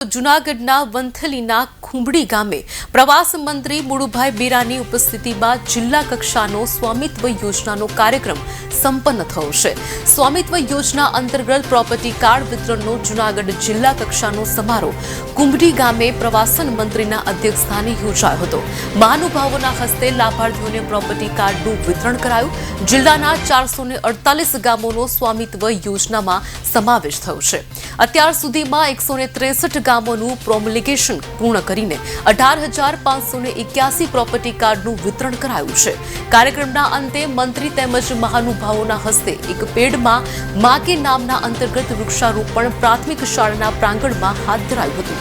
જૂનાગઢના વંથલીના ખુંબડી ગામે પ્રવાસ મંત્રી મુળુભાઈ બેરાની ઉપસ્થિતિમાં જિલ્લા કક્ષાનો સ્વામિત્વ યોજનાનો કાર્યક્રમ સંપન્ન થયો છે। સ્વામિત્વ યોજના અંતર્ગત પ્રોપર્ટી કાર્ડ વિતરણનો જૂનાગઢ જિલ્લા કક્ષાનો સમારોહ ખુંબડી ગામે પ્રવાસન મંત્રીના અધ્યક્ષસ્થાને યોજાયો હતો। મહાનુભાવોના હસ્તે લાભાર્થીઓને પ્રોપર્ટી કાર્ડનું વિતરણ કરાયું। જિલ્લાના 448 ગામોનો સ્વામિત્વ યોજનામાં સમાવેશ થયો છે। અત્યાર સુધીમાં 163 ગામોનું પ્રોમુલેશન પૂર્ણ કરીને 18,581 પ્રોપર્ટી કાર્ડનું વિતરણ કરાયું છે। કાર્યક્રમના અંતે મંત્રી તેમજ મહાનુભાવોના હસ્તે એક પેડમાં મા કે નામના અંતર્ગત વૃક્ષારોપણ પ્રાથમિક શાળાના પ્રાંગણમાં હાથ ધરાયું હતું।